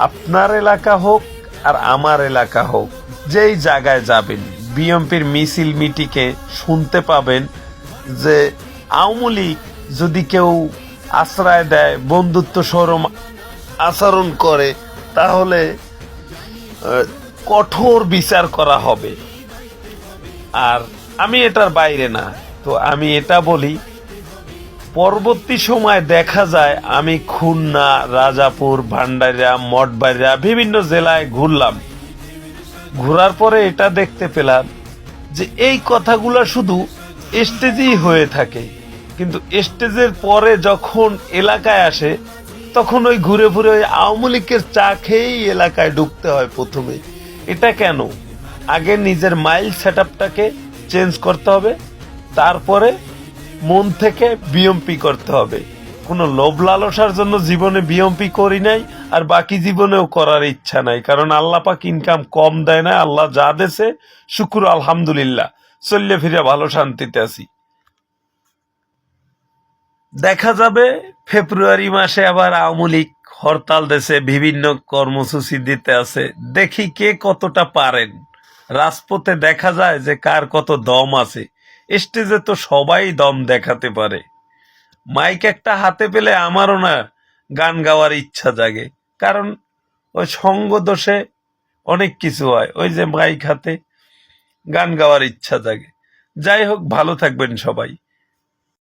আপনার এলাকা হোক আর আমার এলাকা হোক, যেই জায়গায় যাবেন বিএনপির মিছিল মিটিংয়ে শুনতে পাবেন যে আওয়ামী লীগ যদি কেউ আশ্রয় দেয়, বন্ধুত্ব সরম আচরণ করে, তাহলে কঠোর বিচার করা হবে। আর আমি এটার বাইরে না, তো আমি এটা বলি, পরবর্তী সময় দেখা যায় আমি খুলনা, রাজাপুর, ভান্ডারিয়া, মঠবাড়িয়া বিভিন্ন জেলায় ঘুরলাম। ঘোরার পরে এটা দেখতে পেলাম যে এই কথাগুলো শুধু স্টেজেই হয়ে থাকে, কিন্তু স্টেজের পরে যখন এলাকায় আসে তখন ওই ঘুরে ঘুরে ওই আওয়ামী লীগের চা খেয়েই এলাকায় ঢুকতে হয় প্রথমে। এটা কেন? আগে নিজের মাইল সেট আপটাকে চেঞ্জ করতে হবে, তারপরে মন থেকে বিএমপি করতে হবে। কোনো লোভ লালসার জন্য জীবনে বিএমপি করি নাই, আর বাকি জীবনেও করার ইচ্ছা নাই, কারণ আল্লাহ পাক ইনকাম কম দেয় না। আল্লাহ যা দেছে শুকুর আলহামদুলিল্লাহ, চললে ফিরে ভালো শান্তিতে আছি। দেখা যাবে ফেব্রুয়ারি মাসে আবার আওয়ামী লীগ হরতাল দেশে বিভিন্ন কর্মসূচি দিতে আছে, দেখি কে কতটা পারেন। রাজপথে দেখা যায় যে কার কত দম আছে। স্টেজে তো সবাই দম দেখাতে পারে। মাইক একটা হাতে পেলে আমারও না গান গাওয়ার ইচ্ছা জাগে, কারণ ওই সঙ্গ দোষে অনেক কিছু হয়, ওই যে মাইক হাতে গান গাওয়ার ইচ্ছা জাগে। যাই হোক, ভালো থাকবেন সবাই।